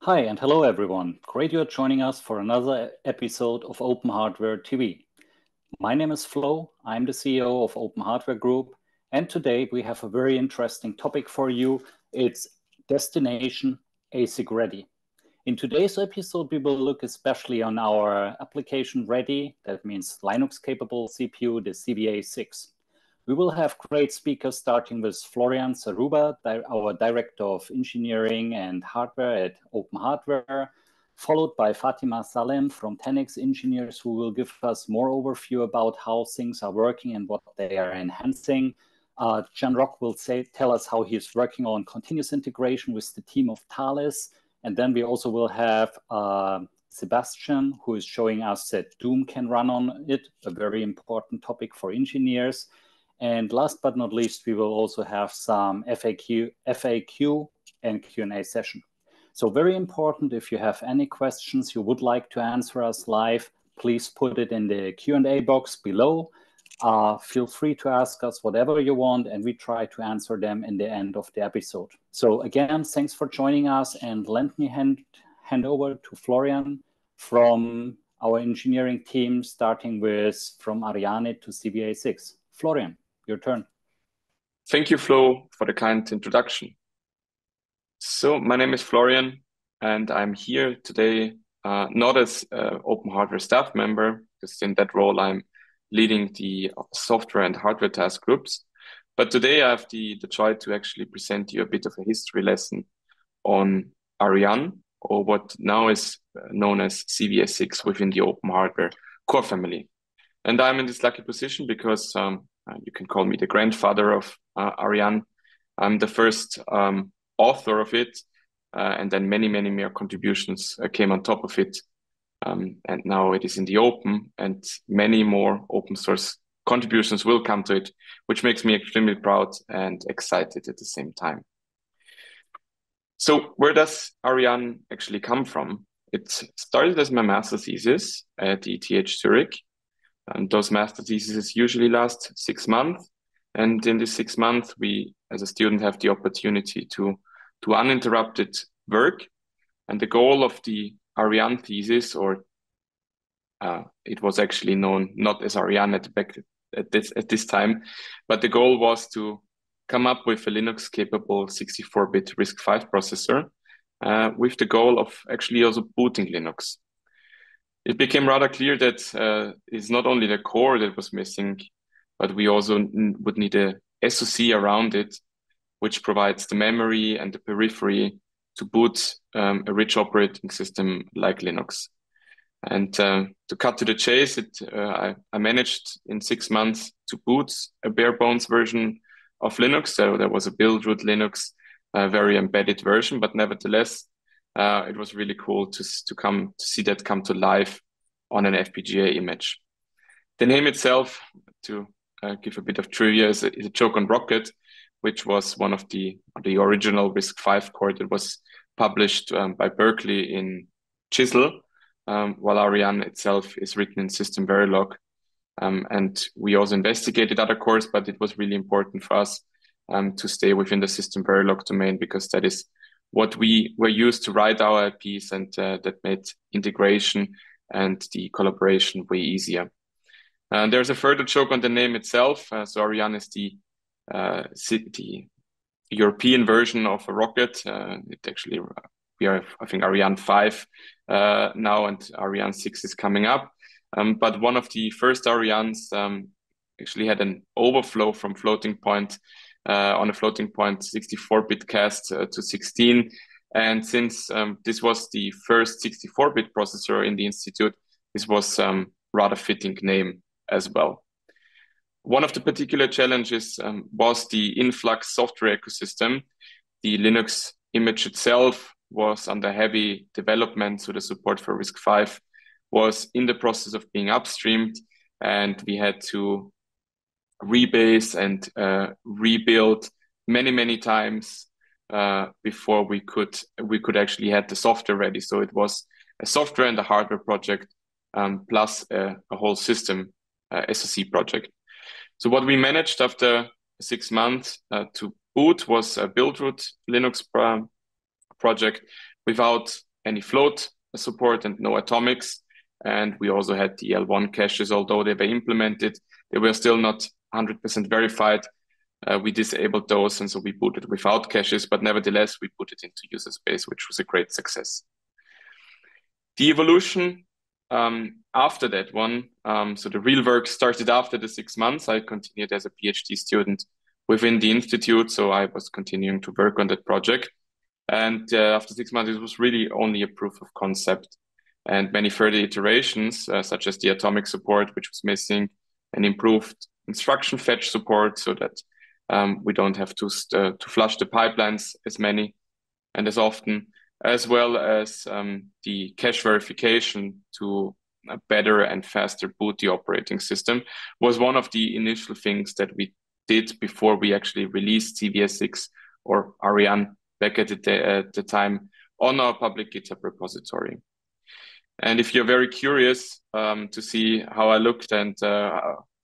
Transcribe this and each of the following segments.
Hi and hello everyone. Great you're joining us for another episode of OpenHW TV. My name is Flo. I'm the CEO of OpenHW Group, and today we have a very interesting topic for you. It's destination ASIC-Ready. In today's episode, we will look especially on our application ready, that means Linux-capable CPU, the CVA6. We will have great speakers starting with Florian Zaruba, our Director of Engineering and Hardware at OpenHW, followed by Fatima Saleem from 10x Engineers, who will give us more overview about how things are working and what they are enhancing. Jean-Roch will tell us how he's working on continuous integration with the team of Thales. And then we also will have Sébastien, who is showing us that Doom can run on it, a very important topic for engineers. And last but not least, we will also have some FAQ and Q&A session. So very important, if you have any questions you would like to answer us live, please put it in the Q&A box below. Feel free to ask us whatever you want, and we try to answer them in the end of the episode. So again, thanks for joining us, and let me hand over to Florian from our engineering team, starting with from Ariane to CVA6. Florian, your turn. Thank you, Flo, for the kind introduction. So my name is Florian, and I'm here today not as OpenHW staff member, because in that role I'm leading the software and hardware task groups. But today I have the joy to actually present you a bit of a history lesson on Ariane, or what now is known as CVA6 within the OpenHW core family. And I'm in this lucky position because you can call me the grandfather of Ariane. I'm the first author of it, and then many more contributions came on top of it. And now it is in the open, and many more open source contributions will come to it, which makes me extremely proud and excited at the same time. So where does Ariane actually come from? It started as my master thesis at ETH Zurich. And those master theses usually last 6 months. And in this 6 months, we, as a student, have the opportunity to uninterrupted work. And the goal of the Ariane thesis, or it was actually known not as Ariane at this time, but the goal was to come up with a Linux-capable 64-bit RISC-V processor with the goal of actually also booting Linux. It became rather clear that it's not only the core that was missing, but we also would need a SoC around it, which provides the memory and the periphery to boot a rich operating system like Linux. And to cut to the chase, I managed in 6 months to boot a bare bones version of Linux. So there was a build root Linux, a very embedded version, but nevertheless, it was really cool to see that come to life on an FPGA image. The name itself, to give a bit of trivia, is a joke on Rocket, which was one of the original RISC-V core that was published by Berkeley in Chisel, while Ariane itself is written in System Verilog. And we also investigated other cores, but it was really important for us to stay within the System Verilog domain, because that is what we were used to write our IPs, and that made integration and the collaboration way easier. There's a further joke on the name itself. So Ariane is the European version of a rocket. We are, I think, Ariane 5 now, and Ariane 6 is coming up. But one of the first Arianes actually had an overflow from floating point on a floating point 64-bit cast to 16. And since this was the first 64-bit processor in the institute, this was rather fitting name as well. One of the particular challenges was the influx software ecosystem. The Linux image itself was under heavy development, so the support for RISC-V was in the process of being upstreamed, and we had to rebase and rebuild many times before we could actually have the software ready. So it was a software and a hardware project plus a whole system SoC project. So what we managed after 6 months to boot was a build root Linux project without any float support and no atomics. And we also had the L1 caches, although they were implemented, they were still not 100% verified. We disabled those, and so we booted without caches, but nevertheless, we put it into user space, which was a great success. The evolution after that one, so the real work started after the 6 months. I continued as a PhD student within the institute, so I was continuing to work on that project. And after 6 months, it was really only a proof of concept. And many further iterations, such as the atomic support, which was missing, and improved instruction fetch support so that we don't have to flush the pipelines as many and as often, as well as the cache verification to better and faster boot the operating system was one of the initial things that we did before we actually released CVA6 or Ariane back at the time on our public GitHub repository. And if you're very curious to see how I looked and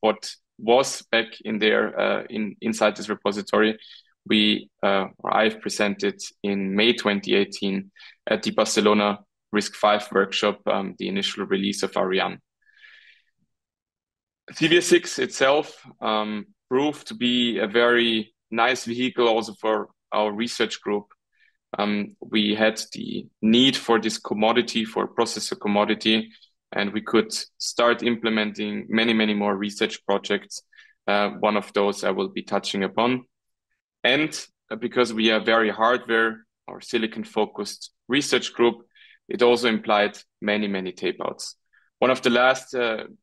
what was back in there inside this repository, I've presented in May 2018 at the Barcelona RISC-V workshop, the initial release of Ariane. CVA6 itself proved to be a very nice vehicle also for our research group. We had the need for this commodity, for processor commodity, and we could start implementing many, many more research projects. One of those I will be touching upon. And because we are very hardware or silicon focused research group, it also implied many, many tape outs. One of the last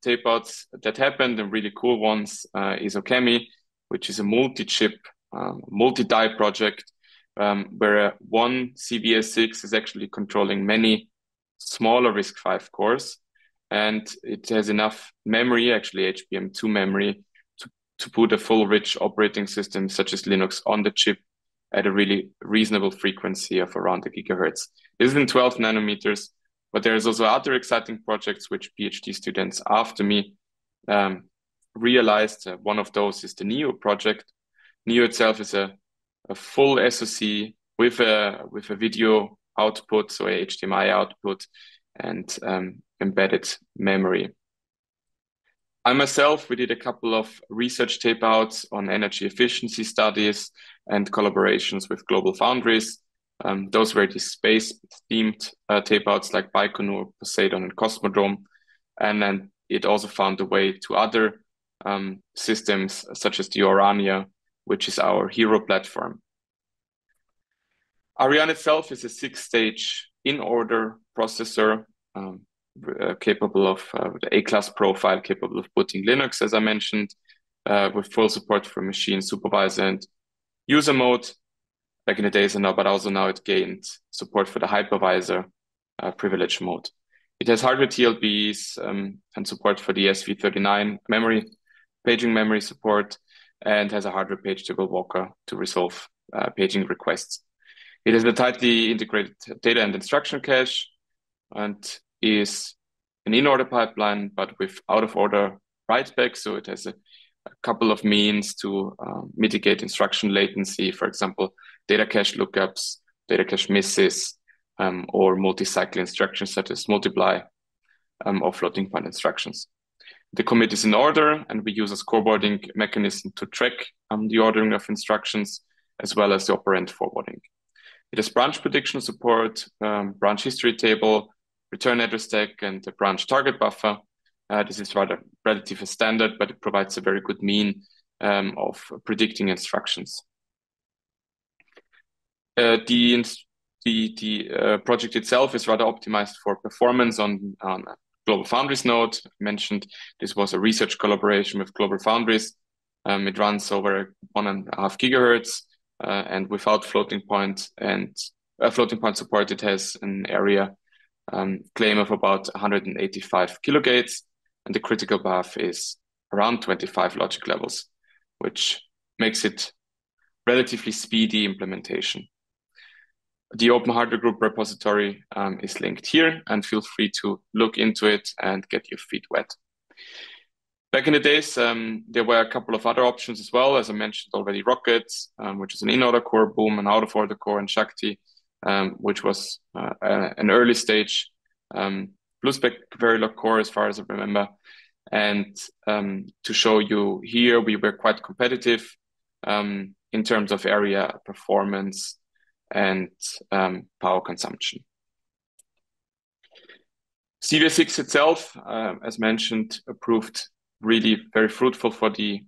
tape outs that happened, and really cool ones, is Okemi, which is a multi-chip, multi-die project, where one CVA6 is actually controlling many smaller RISC-V cores. And it has enough memory, actually HBM2 memory, to put a full rich operating system such as Linux on the chip at a really reasonable frequency of around a gigahertz. This is in 12 nanometers, but there's also other exciting projects which PhD students after me realized. One of those is the NEO project. NEO itself is a full SoC with a video output, so a HDMI output, and embedded memory. I myself, we did a couple of research tape outs on energy efficiency studies and collaborations with global foundries. Those were the space-themed tape outs like Baikonur, Poseidon, and Cosmodrome. And then it also found a way to other systems such as the Orania, which is our hero platform. Ariane itself is a 6-stage in-order processor capable of the A-class profile, capable of booting Linux, as I mentioned, with full support for machine supervisor and user mode back in the days and now, but also now it gained support for the hypervisor privilege mode. It has hardware TLBs and support for the SV39 memory, paging memory support, and has a hardware page table walker to resolve paging requests. It has a tightly integrated data and instruction cache and is an in-order pipeline, but with out-of-order write-back. So it has a couple of means to mitigate instruction latency, for example, data cache lookups, data cache misses, or multi-cycle instructions such as multiply or floating point instructions. The commit is in order, and we use a scoreboarding mechanism to track the ordering of instructions, as well as the operand forwarding. It has branch prediction support, branch history table, return address stack, and a branch target buffer. This is rather relatively standard, but it provides a very good mean of predicting instructions. The project itself is rather optimized for performance on Global Foundries node. I mentioned this was a research collaboration with Global Foundries. It runs over 1.5 gigahertz, and without floating point and floating point support, it has an area claim of about 185 kilogates, and the critical path is around 25 logic levels, which makes it relatively speedy implementation. The OpenHW Group repository is linked here, and feel free to look into it and get your feet wet. Back in the days, there were a couple of other options as well. As I mentioned already, Rockets, which is an in-order core, Boom, an out-of-order core, and Shakti, which was an early stage BlueSpec Verilog core, as far as I remember. And to show you here, we were quite competitive in terms of area, performance, and power consumption. CVA6 itself, as mentioned, proved really very fruitful for the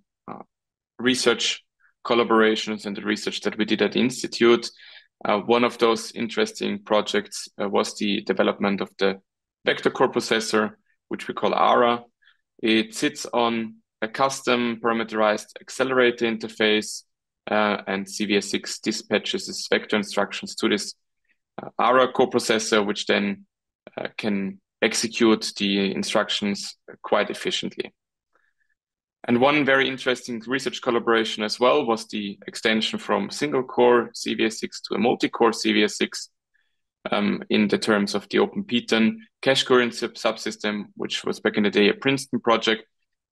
research collaborations and the research that we did at the Institute. One of those interesting projects was the development of the vector core processor, which we call ARA. It sits on a custom parameterized accelerator interface, and CVA6 dispatches its vector instructions to this ARA coprocessor, which then can execute the instructions quite efficiently. And one very interesting research collaboration as well was the extension from single core CVA6 to a multi-core CVA6 in the terms of the OpenPython cache coherent subsystem, which was back in the day a Princeton project.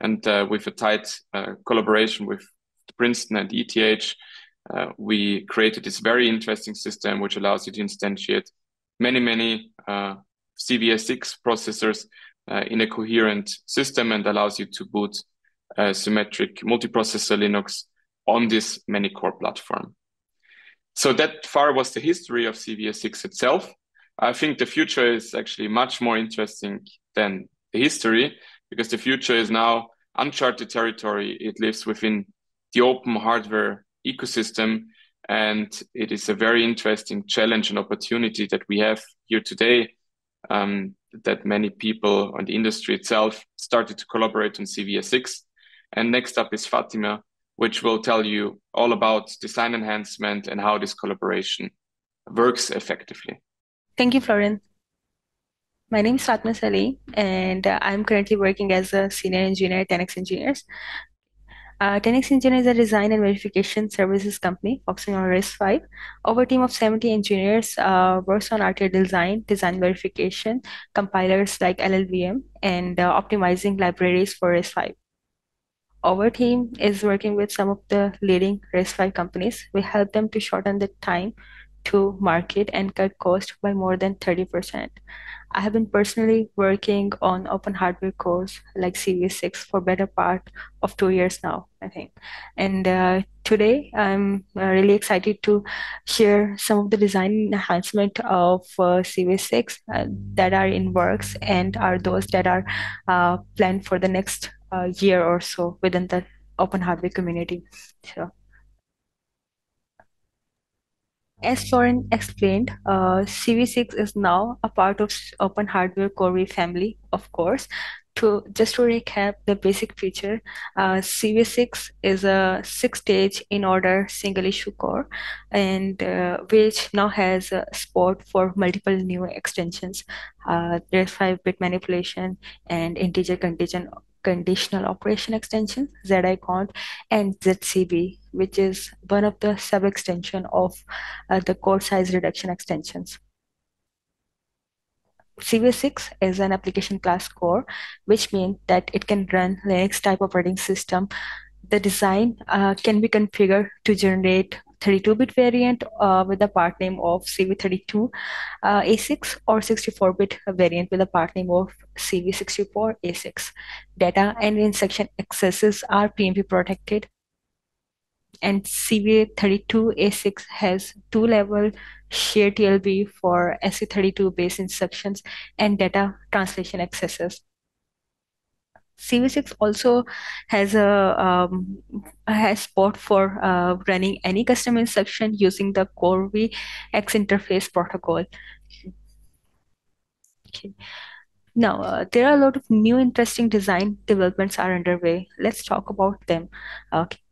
And with a tight collaboration with Princeton and ETH, we created this very interesting system which allows you to instantiate many CVA6 processors in a coherent system and allows you to boot symmetric multiprocessor Linux on this many core platform. So that far was the history of CVA6 itself. I think the future is actually much more interesting than the history, because the future is now uncharted territory. It lives within the open hardware ecosystem, and it is a very interesting challenge and opportunity that we have here today, that many people on the industry itself started to collaborate on CVA6. And next up is Fatima, which will tell you all about design enhancement and how this collaboration works effectively. Thank you, Florian. My name is Fatima Saleem, and I'm currently working as a senior engineer at 10x Engineers. 10x Engineers is a design and verification services company focusing on RISC-V. Our team of 70 engineers works on RTL design verification, compilers like LLVM, and optimizing libraries for RISC-V. Our team is working with some of the leading RISC-V companies. We help them to shorten the time to market and cut cost by more than 30%. I have been personally working on open hardware cores like CVA6 for better part of 2 years now, I think. And today I'm really excited to share some of the design enhancement of CVA6 that are in works and are those that are planned for the next year or so within the open hardware community. So, as Florian explained, CV6 is now a part of Open Hardware Core family, of course. Just to recap the basic feature, CV6 is a 6-stage in-order single-issue core, and which now has support for multiple new extensions. There's 5-bit manipulation and integer conditional operation extension, ZICONT, and ZCB, which is one of the sub-extension of the core size reduction extensions. CV6 is an application class core, which means that it can run Linux type operating system. The design can be configured to generate 32-bit variant with a part name of CV32 A6 or 64-bit variant with a part name of CV64 A6. Data and instruction accesses are PMP protected. And CV32 A6 has 2-level shared TLB for SC32 based instructions and data translation accesses. CV6 also has a has support for running any custom instruction using the Core-V X interface protocol. Okay. Now, there are a lot of new interesting design developments are underway. Let's talk about them.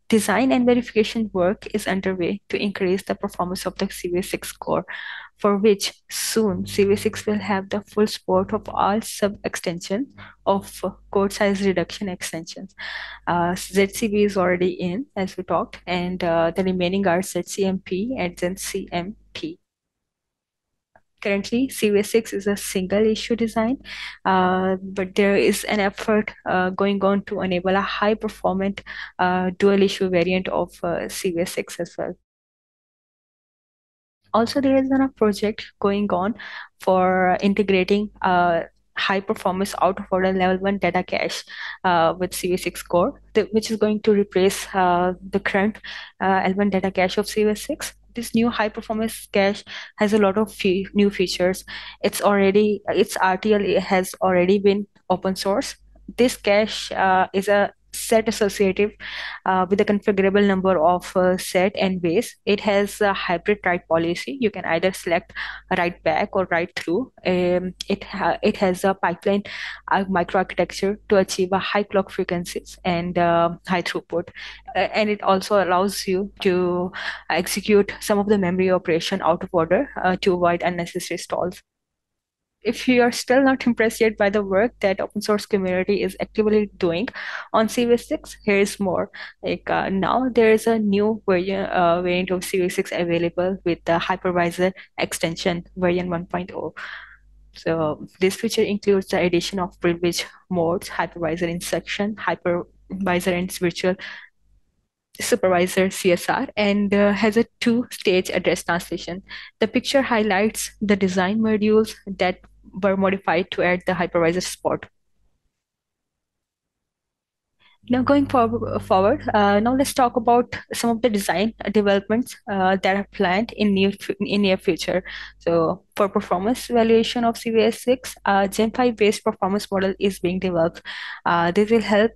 Design and verification work is underway to increase the performance of the CV6 core, for which soon CV6 will have the full support of all sub-extensions of code size reduction extensions. ZCB is already in, as we talked, and the remaining are ZCMP and ZCMP. Currently, CV6 is a single-issue design, but there is an effort going on to enable a high-performant dual-issue variant of CV6 as well. Also, there is a project going on for integrating high performance out of order level 1 data cache with CVA6 core, which is going to replace the current L1 data cache of CVA6. This new high performance cache has a lot of new features. Its RTL has already been open source. This cache is a set associative with a configurable number of set and base. It has a hybrid write policy. You can either select write back or write through. It has a pipeline microarchitecture to achieve a high clock frequencies and high throughput. And it also allows you to execute some of the memory operation out of order to avoid unnecessary stalls. If you are still not impressed yet by the work that open source community is actively doing on CVA6, here is more. Now there is a new variant of CVA6 available with the hypervisor extension version 1.0. So this feature includes the addition of privilege modes, hypervisor inception, hypervisor and virtual supervisor CSR, and has a two-stage address translation. The picture highlights the design modules that were modified to add the hypervisor support. Now going forward, now let's talk about some of the design developments that are planned in near future. So for performance evaluation of CVA6, Gen 5 based performance model is being developed. This will help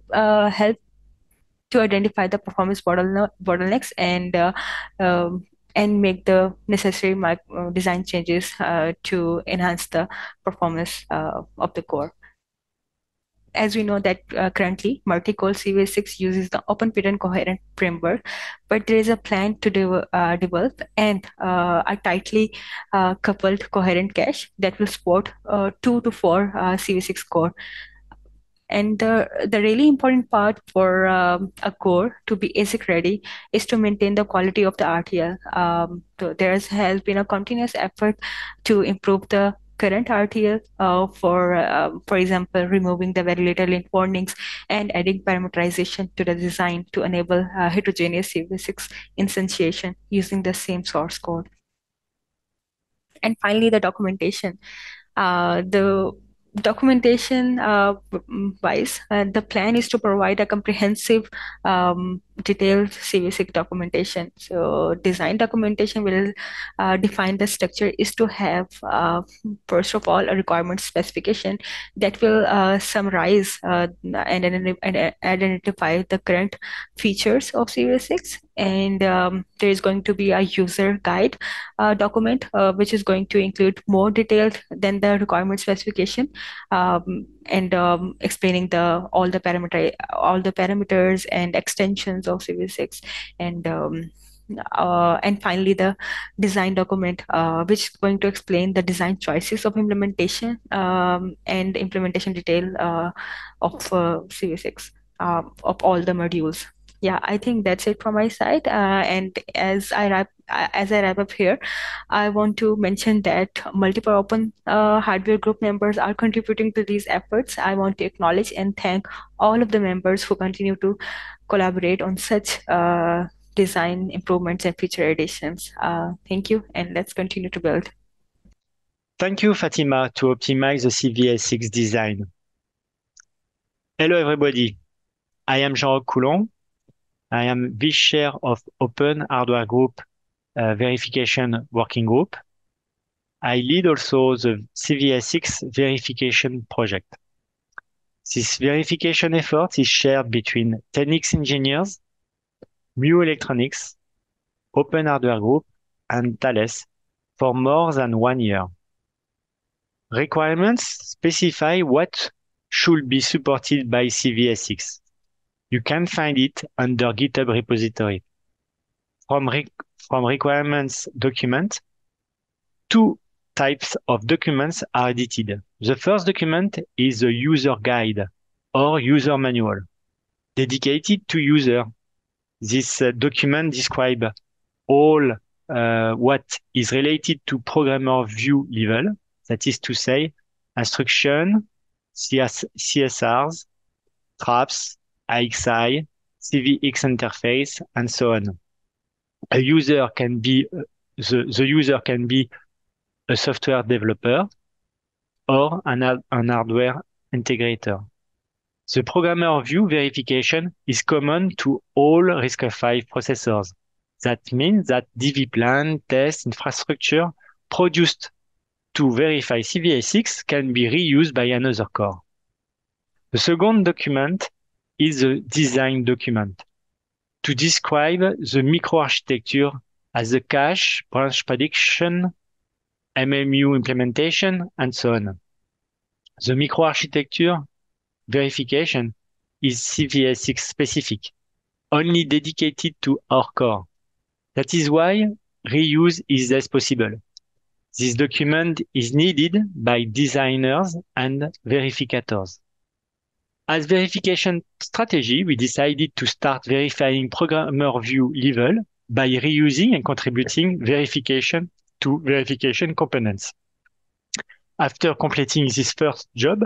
to identify the performance bottlenecks and make the necessary design changes to enhance the performance of the core. As we know that currently multicore CVA6 uses the open pattern coherent framework, but there is a plan to develop and a tightly coupled coherent cache that will support 2 to 4 CVA6 core. And the really important part for a core to be ASIC ready is to maintain the quality of the RTL. So there has been a continuous effort to improve the current RTL for example, removing the very little link warnings and adding parameterization to the design to enable heterogeneous CVA6 instantiation using the same source code. And finally, the documentation. The documentation wise, the plan is to provide a comprehensive detailed CVA6 documentation. So design documentation will define the structure is to have first of all a requirement specification that will summarize and identify the current features of CVA6, and there is going to be a user guide document which is going to include more detailed than the requirement specification, and explaining all the parameters and extensions of CVA6, and finally the design document which is going to explain the design choices of implementation and implementation detail of CVA6 of all the modules. Yeah, I think that's it from my side. And as I wrap up here, I want to mention that multiple open hardware group members are contributing to these efforts. I want to acknowledge and thank all of the members who continue to collaborate on such design improvements and feature additions. Thank you, and let's continue to build. Thank you, Fatima, to optimize the CVA6 design. Hello, everybody. I am Jean-Roch Coulon. I am Vice Chair of OpenHW Group Verification Working Group. I lead also the CVA6 verification project. This verification effort is shared between Technics engineers, Mu Electronics, OpenHW Group, and Thales for more than 1 year. Requirements specify what should be supported by CVA6. You can find it under GitHub repository. From requirements document, two types of documents are edited. The first document is a user guide or user manual dedicated to user. This document describes all what is related to programmer view level, that is to say, instruction, CSRs, traps, AXI, CVX interface, and so on. A user can be the user can be a software developer or an hardware integrator. The programmer view verification is common to all RISC-V processors. That means that DV plan, test, infrastructure produced to verify CVA6 can be reused by another core. The second document is the design document to describe the microarchitecture as a cache, branch prediction, MMU implementation, and so on. The microarchitecture verification is CVA6 specific, only dedicated to our core. That is why reuse is less possible. This document is needed by designers and verificators. As verification strategy, we decided to start verifying programmer view level by reusing and contributing verification to verification components. After completing this first job,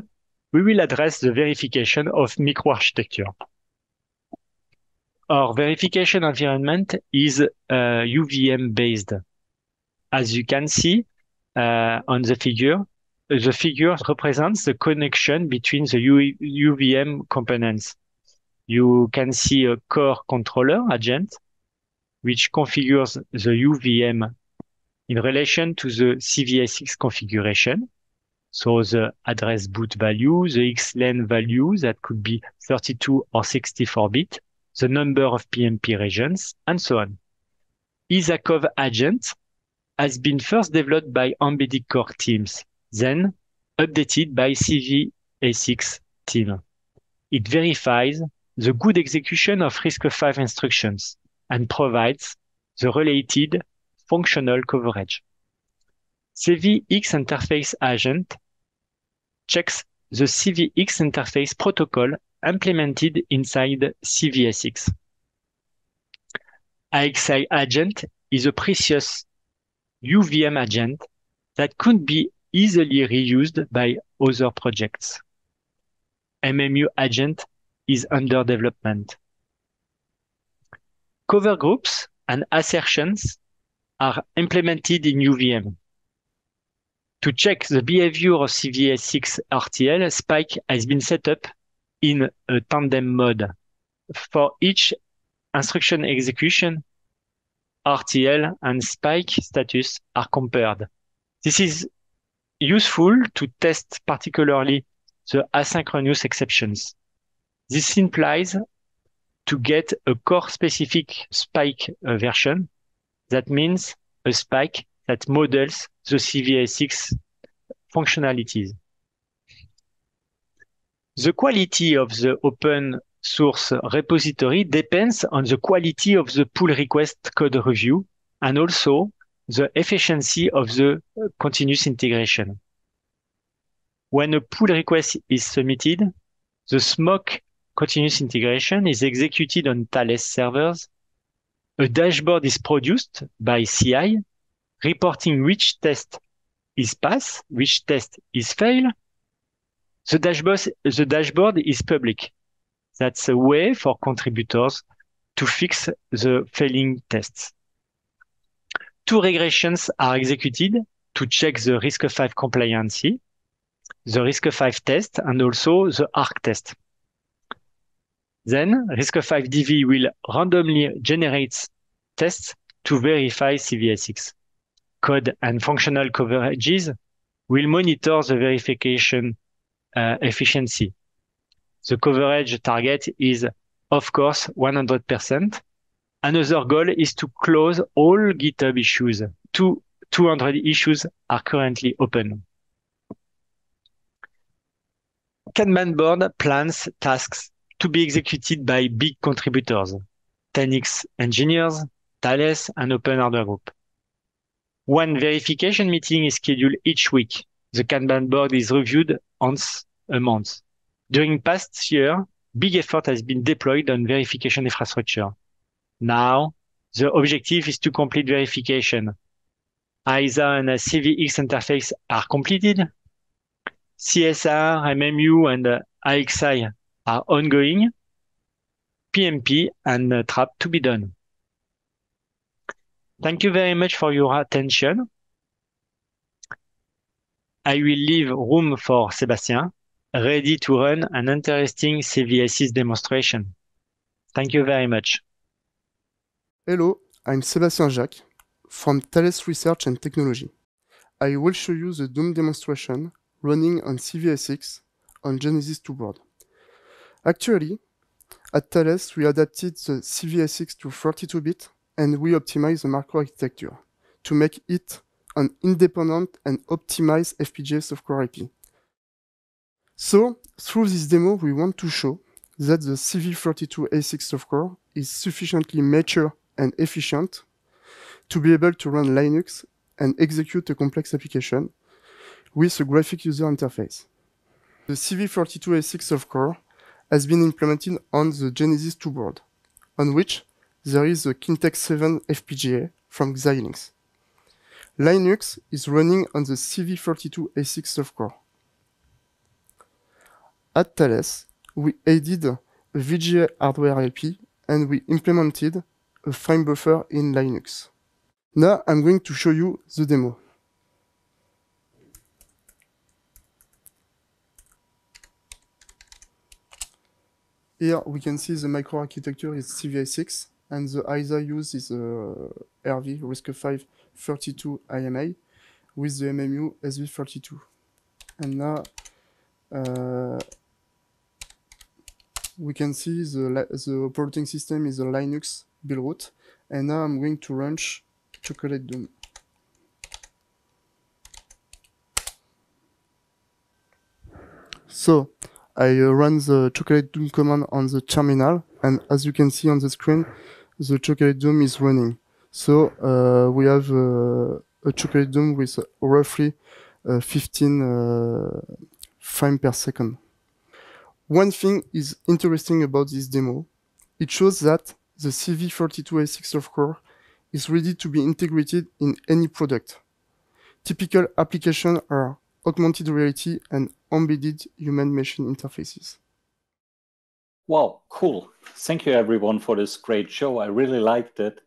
we will address the verification of microarchitecture. Our verification environment is UVM based. As you can see on the figure represents the connection between the UVM components. You can see a core controller agent, which configures the UVM in relation to the CVA6 configuration. So the address boot value, the XLAN value that could be 32 or 64 bit, the number of PMP regions, and so on. ISACOV agent has been first developed by embedded core teams, then updated by CVA6 team. It verifies the good execution of RISC-V instructions and provides the related functional coverage. CVX interface agent checks the CVX interface protocol implemented inside CVA6. AXI agent is a precious UVM agent that could be easily reused by other projects. MMU agent is under development. Cover groups and assertions are implemented in UVM. To check the behavior of CVA6 RTL, Spike has been set up in a tandem mode. For each instruction execution, RTL and Spike status are compared. This is useful to test particularly the asynchronous exceptions. This implies to get a core-specific Spike version. That means a Spike that models the CVA6 functionalities. The quality of the open source repository depends on the quality of the pull request code review and also the efficiency of the continuous integration. When a pull request is submitted, the SMOC continuous integration is executed on Thales servers. A dashboard is produced by CI, reporting which test is pass, which test is fail. The dashboard is public. That's a way for contributors to fix the failing tests. Two regressions are executed to check the RISC-V compliancy, the RISC-V test, and also the ARC test. Then RISC-V DV will randomly generate tests to verify CVA6. Code and functional coverages will monitor the verification efficiency. The coverage target is, of course, 100%. Another goal is to close all GitHub issues. 200 issues are currently open. Kanban board plans tasks to be executed by big contributors, 10x engineers, Thales, and OpenHW Group. One verification meeting is scheduled each week. The Kanban board is reviewed once a month. During past year, big effort has been deployed on verification infrastructure. Now, the objective is to complete verification. ISA and a CVX interface are completed. CSR, MMU, and AXI are ongoing. PMP and TRAP to be done. Thank you very much for your attention. I will leave room for Sébastien, ready to run an interesting CVA6 demonstration. Thank you very much. Hello, I'm Sébastien Jacq from Thales Research and Technology. I will show you the DOOM demonstration running on CVA6 on Genesis 2 board. Actually, at Thales, we adapted the CVA6 to 32-bit and we optimized the macro architecture to make it an independent and optimized FPGA software IP. So, through this demo, we want to show that the CV32 ASIC software is sufficiently mature and efficient to be able to run Linux and execute a complex application with a graphic user interface. The CV32 ASIC software has been implemented on the Genesis 2 board, on which there is a Kintex 7 FPGA from Xilinx. Linux is running on the CV32 ASIC software. At Thales, we added a VGA hardware IP and we implemented a frame buffer in Linux. Now I'm going to show you the demo. Here we can see the microarchitecture is CVA6 and the ISA used is RV RISC-V 32 IMA with the MMU SV32. And now we can see the operating system is a Linux build root. And now I'm going to launch Chocolate DOOM. So I run the Chocolate DOOM command on the terminal, and as you can see on the screen, the Chocolate DOOM is running. So we have a Chocolate DOOM with roughly 15 frames per second. One thing is interesting about this demo. It shows that the CV32 ASIC software is ready to be integrated in any product. Typical applications are augmented reality and embedded human-machine interfaces. Wow, cool. Thank you everyone for this great show. I really liked it.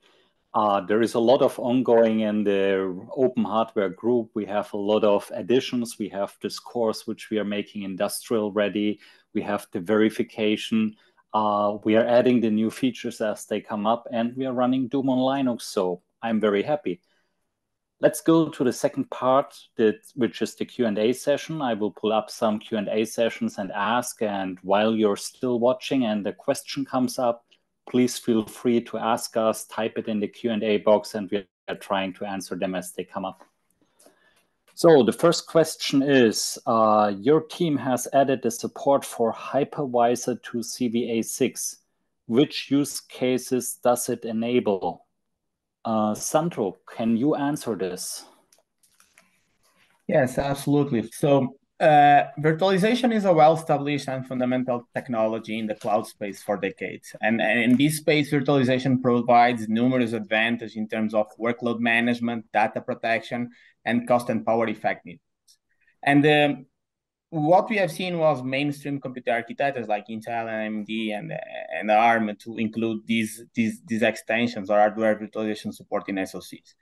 There is a lot of ongoing in the OpenHW Group. We have a lot of additions. We have this course which we are making industrial ready. We have the verification. We are adding the new features as they come up, and we are running Doom on Linux, so I'm very happy. Let's go to the second part, which is the Q&A session. I will pull up some Q&A sessions and ask, and while you're still watching and the question comes up, please feel free to ask us, type it in the Q&A box, and we are trying to answer them as they come up. So the first question is, your team has added the support for hypervisor to CVA6. Which use cases does it enable? Sandro, can you answer this? Yes, absolutely. So virtualization is a well-established and fundamental technology in the cloud space for decades. And in this space, virtualization provides numerous advantages in terms of workload management, data protection, and cost and power effectiveness. And what we have seen was mainstream computer architectures like Intel and AMD and ARM to include these extensions or hardware virtualization support in SoCs.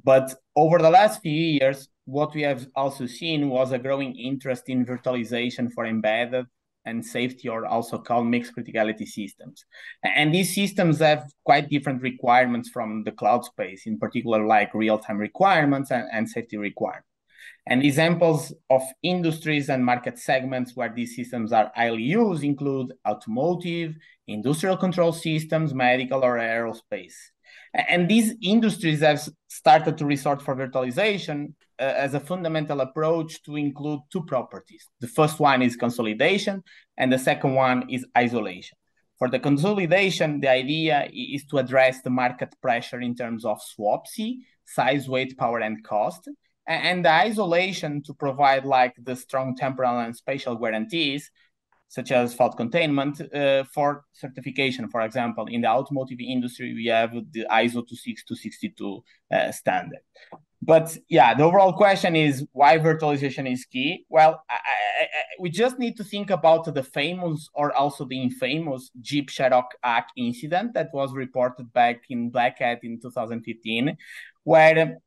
But over the last few years, what we have also seen was a growing interest in virtualization for embedded and safety, or also called mixed criticality systems. And these systems have quite different requirements from the cloud space, in particular like real-time requirements and safety requirements. And examples of industries and market segments where these systems are highly used include automotive, industrial control systems, medical, or aerospace. And these industries have started to resort for virtualization as a fundamental approach to include two properties. The first one is consolidation, and the second one is isolation. For the consolidation, the idea is to address the market pressure in terms of SWaP-C, size, weight, power, and cost, and the isolation to provide like the strong temporal and spatial guarantees, such as fault containment for certification. For example, in the automotive industry, we have the ISO 26262 standard. But yeah, the overall question is why virtualization is key. Well, we just need to think about the famous or also the infamous Jeep Cherokee hack incident that was reported back in Black Hat in 2015, where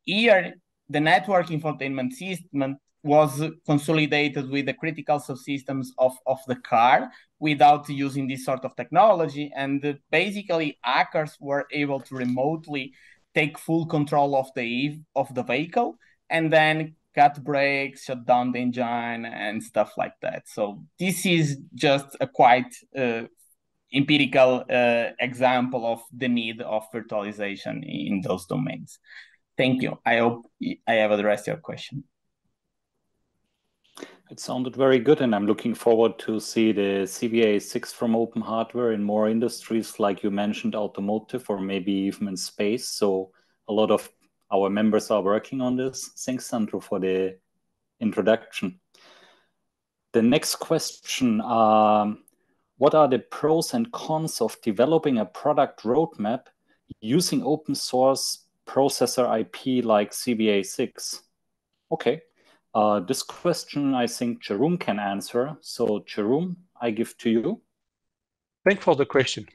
here the network infotainment system was consolidated with the critical subsystems of the car without using this sort of technology. And basically, hackers were able to remotely take full control of the vehicle and then cut brakes, shut down the engine, and stuff like that. So this is just a quite empirical example of the need of virtualization in those domains. Thank you. I hope I have addressed your question. It sounded very good, and I'm looking forward to see the CVA6 from Open Hardware in more industries, like you mentioned, automotive, or maybe even in space. So a lot of our members are working on this. Thanks, Sandro, for the introduction. The next question, what are the pros and cons of developing a product roadmap using open source processor IP like CVA6? Okay. This question, I think Jerome can answer. So Jerome, I give to you. Thanks for the question.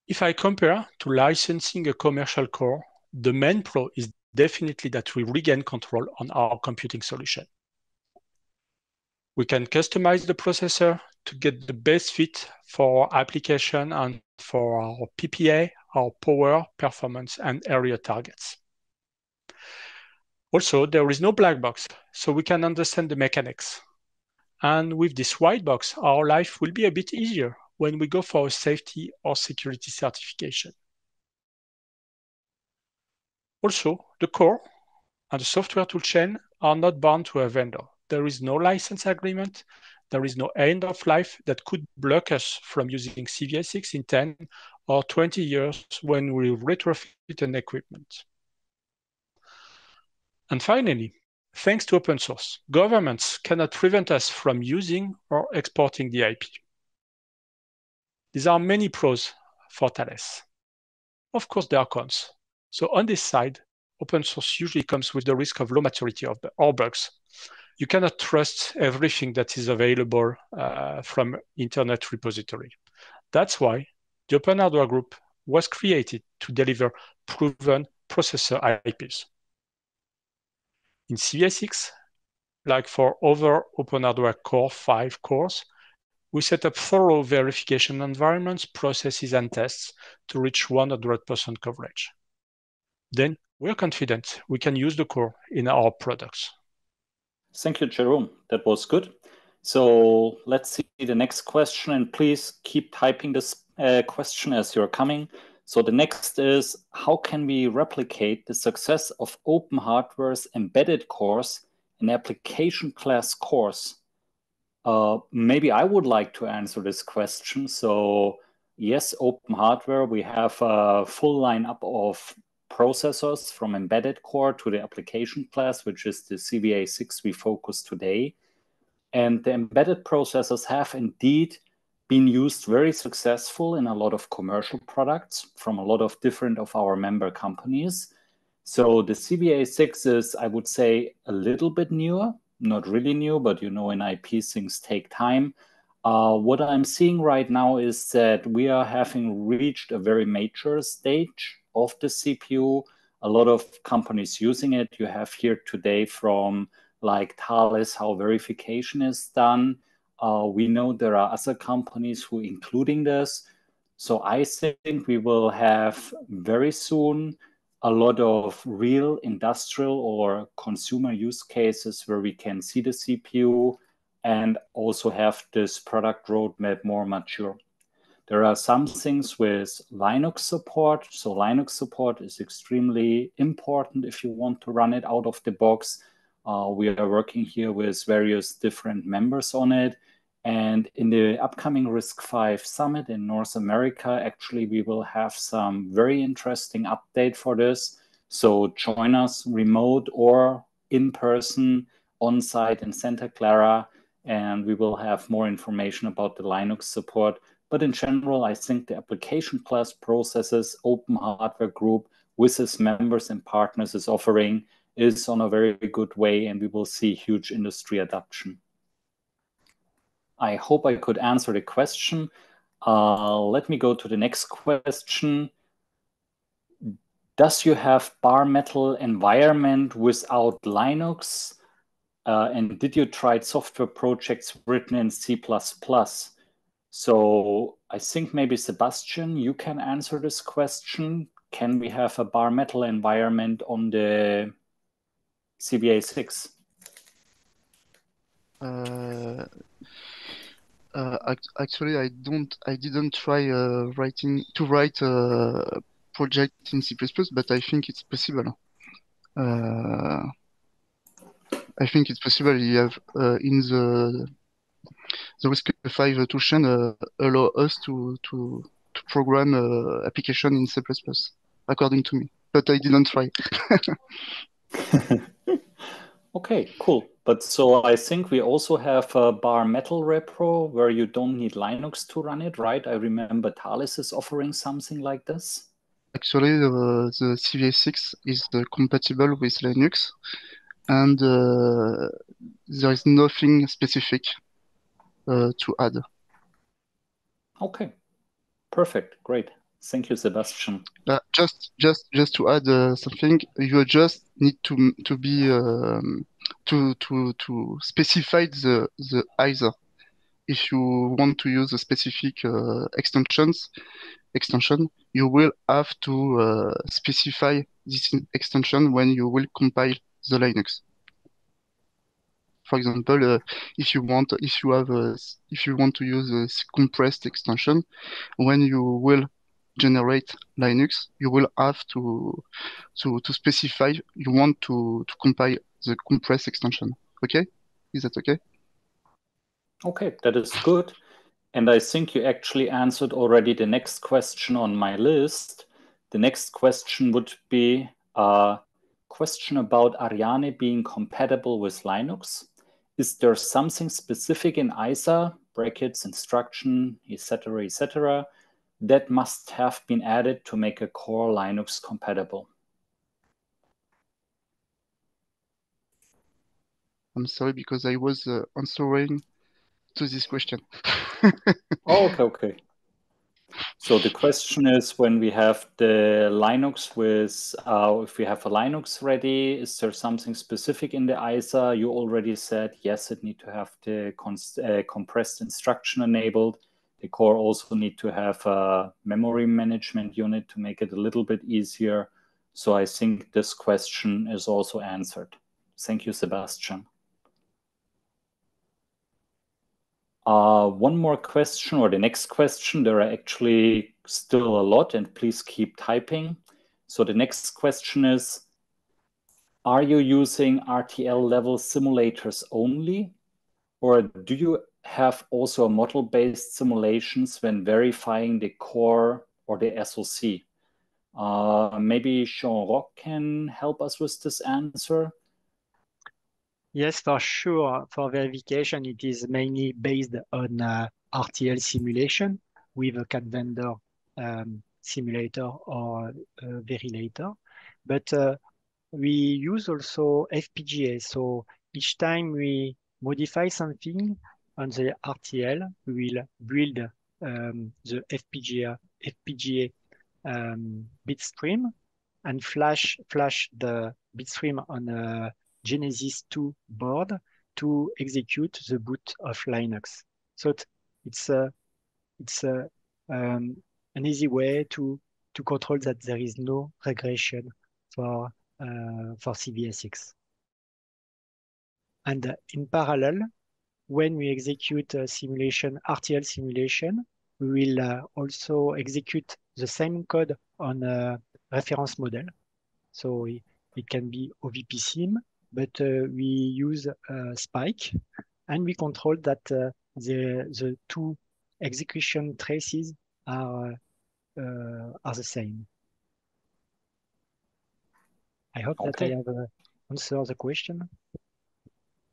If I compare to licensing a commercial core, the main pro is definitely that we regain control on our computing solution. We can customize the processor to get the best fit for our application and for our PPA, our power, performance, and area targets. Also, there is no black box, so we can understand the mechanics. And with this white box, our life will be a bit easier when we go for a safety or security certification. Also, the core and the software toolchain are not bound to a vendor. There is no license agreement. There is no end of life that could block us from using CVA6 in 10 or 20 years when we retrofit an equipment. And finally, thanks to open source, governments cannot prevent us from using or exporting the IP. These are many pros for Thales. Of course, there are cons. So on this side, open source usually comes with the risk of low maturity or bugs. You cannot trust everything that is available from internet repository. That's why the OpenHW Group was created to deliver proven processor IPs. In CVA6, like for other OpenHW Core 5 cores, we set up thorough verification environments, processes, and tests to reach 100% coverage. Then we're confident we can use the core in our products. Thank you, Jerome. That was good. So let's see the next question, and please keep typing this question as you're coming. So the next is, how can we replicate the success of Open Hardware's embedded cores in application class cores? Maybe I would like to answer this question. So yes, Open Hardware, we have a full lineup of processors from embedded core to the application class, which is the CVA6 we focus today. And the embedded processors have indeed been used very successful in a lot of commercial products from a lot of different of our member companies. So the CVA6 is, I would say, a little bit newer, not really new, but you know, in IP things take time. What I'm seeing right now is that we are having reached a very mature stage of the CPU. A lot of companies using it. You have here today from like Thales how verification is done. We know there are other companies who are including this. So I think we will have very soon a lot of real industrial or consumer use cases where we can see the CPU and also have this product roadmap more mature. There are some things with Linux support. So Linux support is extremely important if you want to run it out of the box. We are working here with various different members on it. And in the upcoming RISC-V Summit in North America, actually, we will have some very interesting update for this. So join us remote or in person on site in Santa Clara, and we will have more information about the Linux support. But in general, I think the application class processes, Open Hardware Group with its members and partners is offering is on a very good way, and we will see huge industry adoption. I hope I could answer the question. Let me go to the next question. Does you have bare metal environment without Linux? And did you try software projects written in C++? So I think maybe Sébastien, you can answer this question. Can we have a bare metal environment on the CVA6? Actually, I didn't try write a project in C++, but I think it's possible. I think it's possible. You have in the RISC-V toolchain allow us to program application in C++, according to me. But I didn't try. Okay, cool. But so I think we also have a bare metal repro where you don't need Linux to run it, right? I remember Thales is offering something like this. Actually, the CVA6 is compatible with Linux, and there is nothing specific to add. Okay, perfect, great. Thank you, Sébastien. Just to add something, you just need to be to specify the either. If you want to use a specific extension, you will have to specify this extension when you will compile the Linux. For example, if you want to use a compressed extension, when you will generate Linux, you will have to specify you want to compile the compressed extension. Okay, is that okay? Okay, that is good. And I think you actually answered already the next question on my list. The next question would be a question about Ariane being compatible with Linux. Is there something specific in ISA, brackets, instruction, etc., that must have been added to make a core Linux compatible? I'm sorry, because I was answering to this question. Oh, okay. So the question is, when we have the Linux with, if we have a Linux ready, is there something specific in the ISA? You already said, yes, it need to have the compressed instruction enabled. The core also need to have a memory management unit to make it a little bit easier. So I think this question is also answered. Thank you, Sébastien. One more question, or the next question. There are actually still a lot, and please keep typing. So the next question is, are you using RTL level simulators only, or do you have also model-based simulations when verifying the core or the SoC? Maybe Jean-Roch can help us with this answer. Yes, for sure. For verification, it is mainly based on RTL simulation with a CAD vendor simulator or verilator. But we use also FPGA. So each time we modify something on the RTL, we will build the FPGA bit stream and flash the bit stream on a Genesis 2 board to execute the boot of Linux. So it's an easy way to control that there is no regression for CVA6. And in parallel, when we execute a simulation, RTL simulation, we will also execute the same code on a reference model. So it can be OVP sim, but we use Spike, and we control that the two execution traces are the same. I hope that I have answered the question.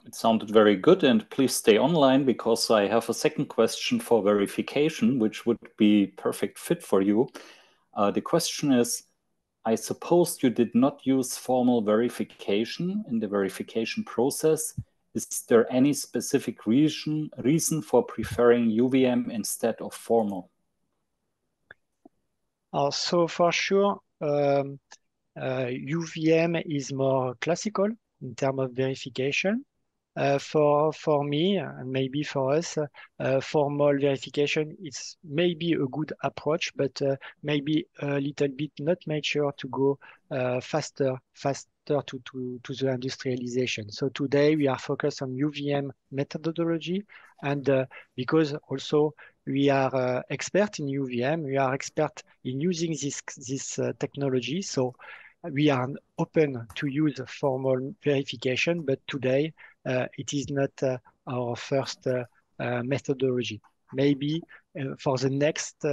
It sounded very good, and please stay online because I have a second question for verification, which would be perfect fit for you. The question is, I suppose you did not use formal verification in the verification process. Is there any specific reason for preferring UVM instead of formal? So for sure, UVM is more classical in terms of verification. For me, and maybe for us, formal verification is maybe a good approach, but maybe a little bit not mature to go faster to the industrialization. So today we are focused on UVM methodology, and because also we are expert in UVM, we are expert in using this technology. So we are open to use formal verification, but today it is not our first methodology. Maybe for the next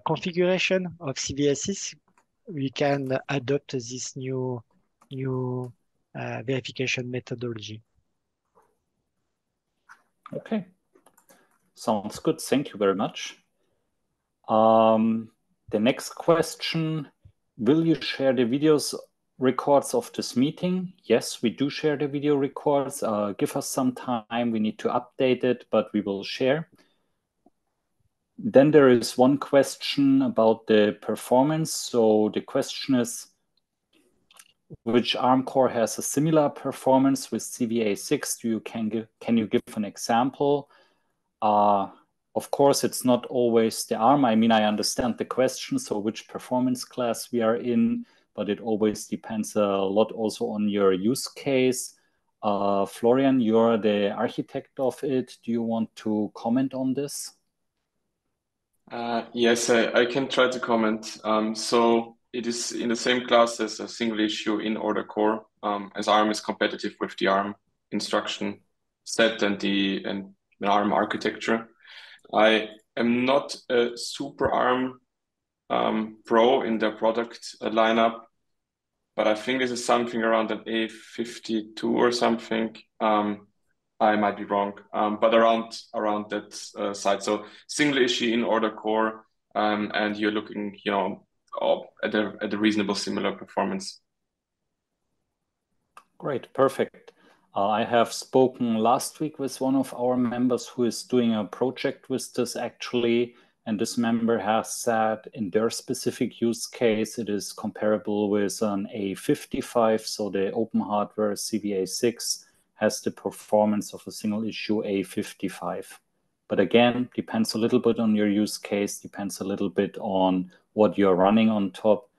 configuration of CVA6, we can adopt this new verification methodology. Okay, sounds good. Thank you very much. The next question, will you share the videos records of this meeting? Yes, we do share the video records. Give us some time. We need to update it, but we will share. Then there is one question about the performance. So the question is, which ARM core has a similar performance with CVA6? Can you give an example? Of course, it's not always the ARM. I mean, I understand the question. So which performance class we are in, but it always depends a lot also on your use case. Florian, you're the architect of it. Do you want to comment on this? Yes, I can try to comment. So it is in the same class as a single issue in order core, as ARM is competitive with the ARM instruction set and the ARM architecture. I am not a super ARM pro in their product lineup, but I think this is something around an A52 or something. I might be wrong, but around that side. So single issue in order core, and you're looking, at a reasonable similar performance. Great, perfect. I have spoken last week with one of our members who is doing a project with this actually, and this member has said in their specific use case, it is comparable with an A55, so the open hardware CVA6 has the performance of a single issue A55. But again, depends a little bit on your use case, depends a little bit on what you're running on top.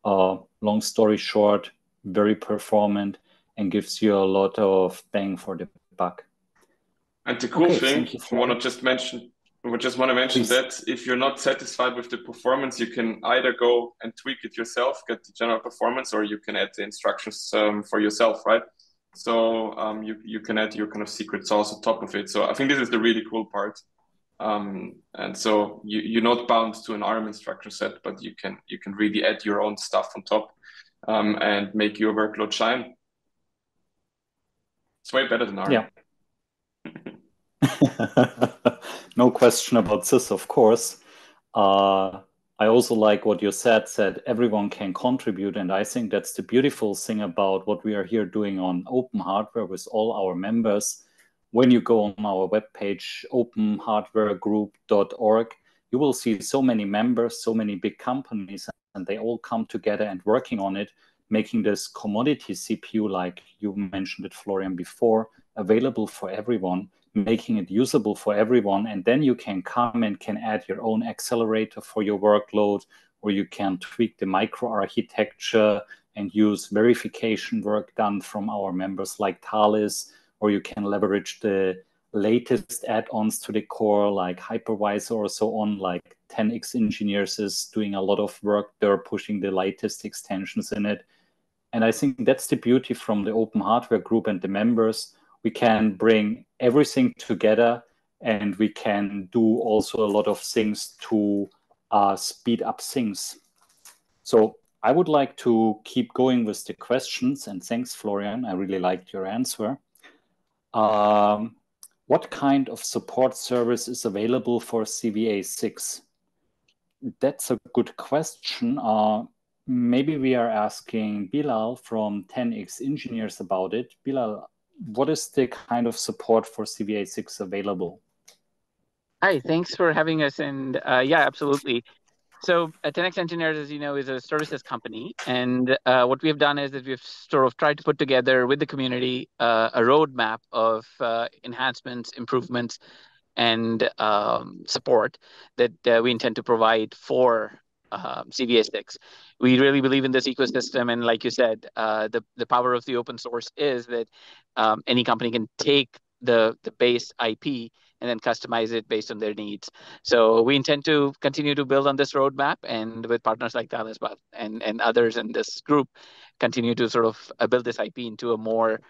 Long story short, very performant and gives you a lot of bang for the buck. And the cool thing, I want to just mention that if you're not satisfied with the performance, you can either go and tweak it yourself, get the general performance, or you can add the instructions for yourself, right? So you can add your kind of secret sauce on top of it. So I think this is the really cool part. And so you're not bound to an ARM instruction set, but you can really add your own stuff on top and make your workload shine. It's way better than ARM. Yeah. No question about this, of course. I also like what you said everyone can contribute. And I think that's the beautiful thing about what we are here doing on Open Hardware with all our members. When you go on our webpage, openhardwaregroup.org, you will see so many members, so many big companies, and they all come together and working on it, making this commodity CPU, like you mentioned it, Florian, before, available for everyone, making it usable for everyone. And then you can come and can add your own accelerator for your workload, or you can tweak the microarchitecture and use verification work done from our members like Thales, or you can leverage the latest add-ons to the core like hypervisor or so on, like 10x engineers is doing a lot of work. They're pushing the latest extensions in it. And I think that's the beauty from the Open Hardware Group and the members. We can bring everything together, and we can do also a lot of things to speed up things. So I would like to keep going with the questions, and thanks, Florian. I really liked your answer. What kind of support service is available for CVA6? That's a good question. maybe we are asking Bilal from 10x Engineers about it. Bilal, what is the kind of support for CVA6 available? Hi, thanks for having us. And yeah, absolutely. So 10x Engineers, as you know, is a services company. And what we have done is that we've sort of tried to put together with the community a roadmap of enhancements, improvements, and support that we intend to provide for CVA6. We really believe in this ecosystem. And like you said, the power of the open source is that any company can take the base IP and then customize it based on their needs. So we intend to continue to build on this roadmap, and with partners like Thales and others in this group, continue to sort of build this IP into a more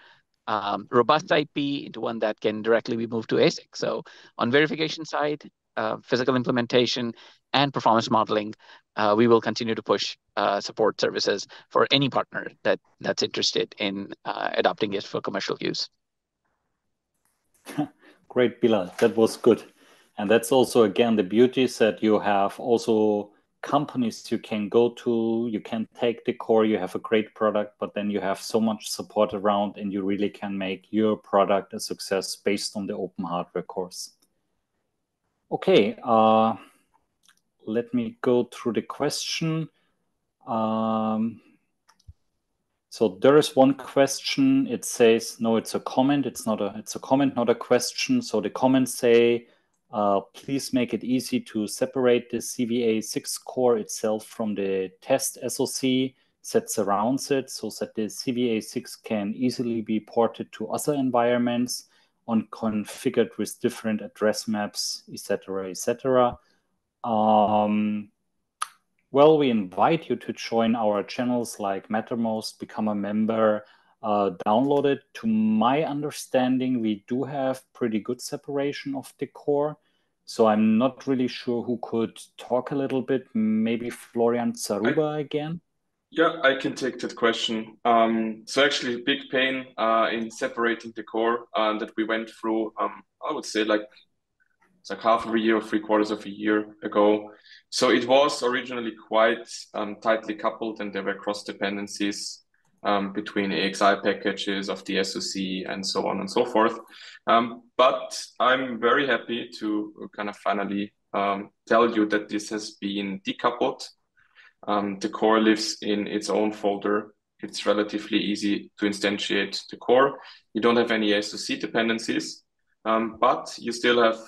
robust IP, into one that can directly be moved to ASIC. So on verification side, physical implementation, and performance modeling, we will continue to push support services for any partner that's interested in adopting it for commercial use. Great, Bilal. That was good. And that's also, again, the beauty is that you have also companies you can go to, you can take the core, you have a great product, but then you have so much support around and you really can make your product a success based on the open hardware course. Okay, let me go through the question. So there is one question. It says, no, it's a comment. It's a comment, not a question. So the comments say, please make it easy to separate the CVA6 core itself from the test SoC that surrounds it, so that the CVA6 can easily be ported to other environments and configured with different address maps, etc., etc. Well, we invite you to join our channels like Mattermost, become a member, download it. To my understanding, we do have pretty good separation of the core. So I'm not really sure who could talk a little bit. Maybe Florian Zaruba again? Yeah, I can take that question. So actually, big pain in separating the core that we went through, I would say it's like half of a year or 3/4 of a year ago. So it was originally quite tightly coupled, and there were cross dependencies between AXI packages of the SoC and so on and so forth. But I'm very happy to kind of finally tell you that this has been decoupled. The core lives in its own folder. It's relatively easy to instantiate the core. You don't have any SoC dependencies, but you still have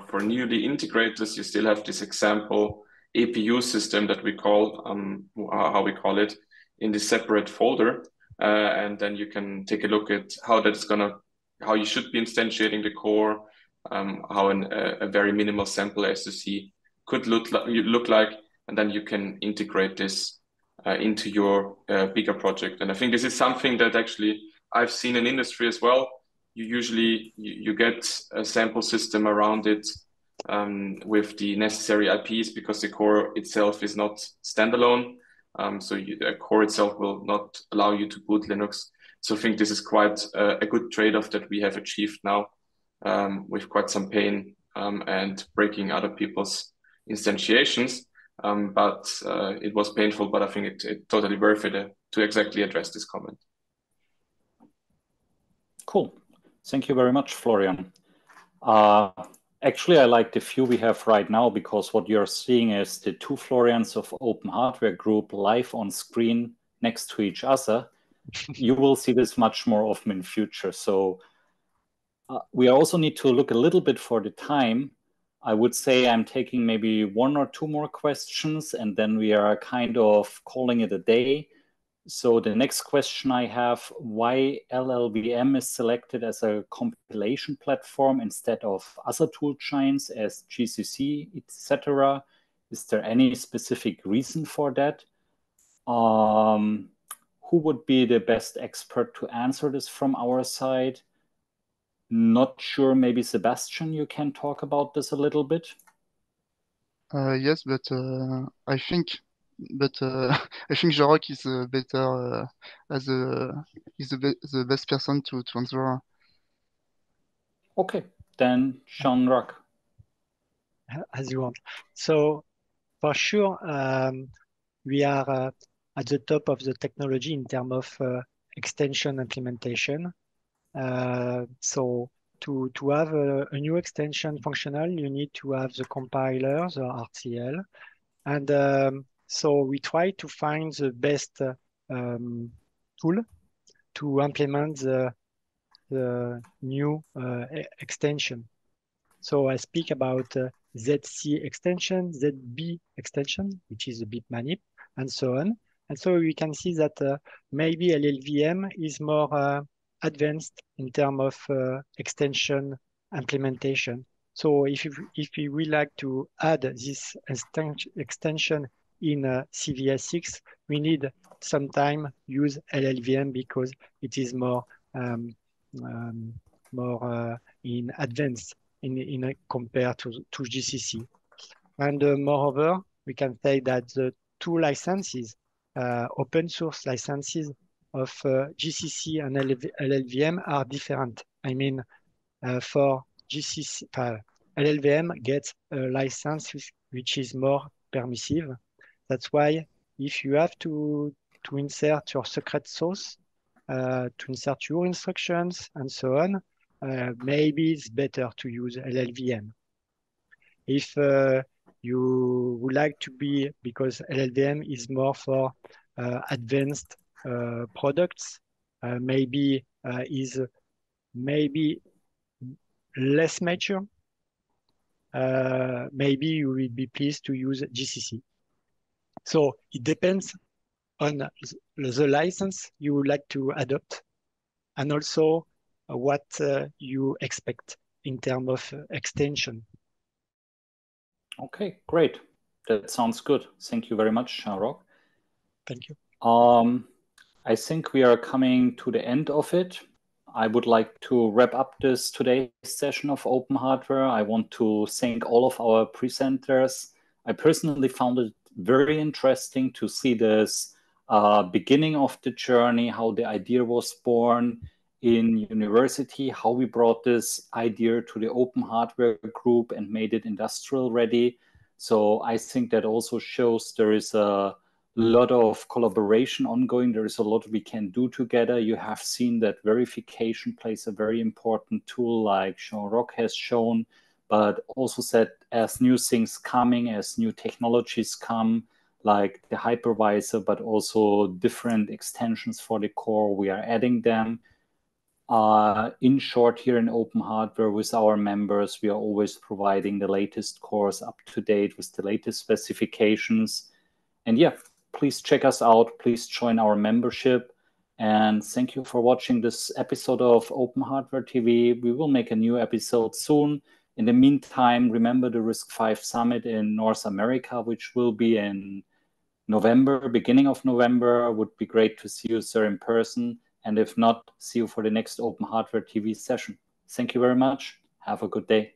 for newly integrators, you still have this example APU system that we call, how we call it, in this separate folder. And then you can take a look at how you should be instantiating the core, how a very minimal sample SoC could look like, and then you can integrate this into your bigger project. And I think this is something that actually I've seen in industry as well. You get a sample system around it with the necessary IPs, because the core itself is not standalone. So the core itself will not allow you to boot Linux. So I think this is quite a good trade-off that we have achieved now with quite some pain and breaking other people's instantiations. But it was painful, but I think it totally worth it to exactly address this comment. Cool. Thank you very much, Florian. Actually, I like the view we have right now, because what you're seeing is the two Florians of OpenHW Group live on screen next to each other. You will see this much more often in future. So we also need to look a little bit for the time. I would say I'm taking maybe 1 or 2 more questions, and then we are kind of calling it a day. So the next question I have, why LLVM is selected as a compilation platform instead of other tool chains as GCC, etc. Is there any specific reason for that? Who would be the best expert to answer this from our side? Not sure, maybe Sébastien, you can talk about this a little bit? Yes, but I think Jean-Roch is better the best person to answer. Okay, then Jean-Roch. As you want. So for sure, we are at the top of the technology in terms of extension implementation. So to have a new extension functional, you need to have the compilers or RTL. And so we try to find the best tool to implement the new extension. So I speak about ZC extension, ZB extension, which is a bit manip, and so on. And so we can see that maybe LLVM is more advanced in terms of extension implementation. So if we would like to add this extension in CVA6, we need sometime use LLVM because it is more in advance in compared to GCC. And moreover, we can say that the two licenses, open source licenses of GCC and LLVM are different. I mean, for GCC, LLVM gets a license which is more permissive. That's why if you have to insert your secret sauce, to insert your instructions and so on, maybe it's better to use LLVM. If you would like to be, because LLVM is more for advanced products, maybe is maybe less mature, maybe you will be pleased to use GCC. So it depends on the license you would like to adopt, and also what you expect in terms of extension. Okay, great. That sounds good. Thank you very much, Jean-Roch. Thank you. I think we are coming to the end of it. I would like to wrap up today's session of Open Hardware. I want to thank all of our presenters. I personally found it very interesting to see this beginning of the journey, how the idea was born in university, how we brought this idea to the Open Hardware Group and made it industrial ready. So I think that also shows there is a lot of collaboration ongoing. There is a lot we can do together. You have seen that verification plays a very important tool, like Jean-Roch has shown, but also said as new things coming, as new technologies come, like the hypervisor, but also different extensions for the core, we are adding them. In short, here in Open Hardware with our members, we are always providing the latest cores up to date with the latest specifications. And yeah, please check us out. Please join our membership. And thank you for watching this episode of Open Hardware TV. We will make a new episode soon. In the meantime, remember the RISC-V Summit in North America, which will be in November, beginning of November. Would be great to see you there in person. And if not, see you for the next Open Hardware TV session. Thank you very much. Have a good day.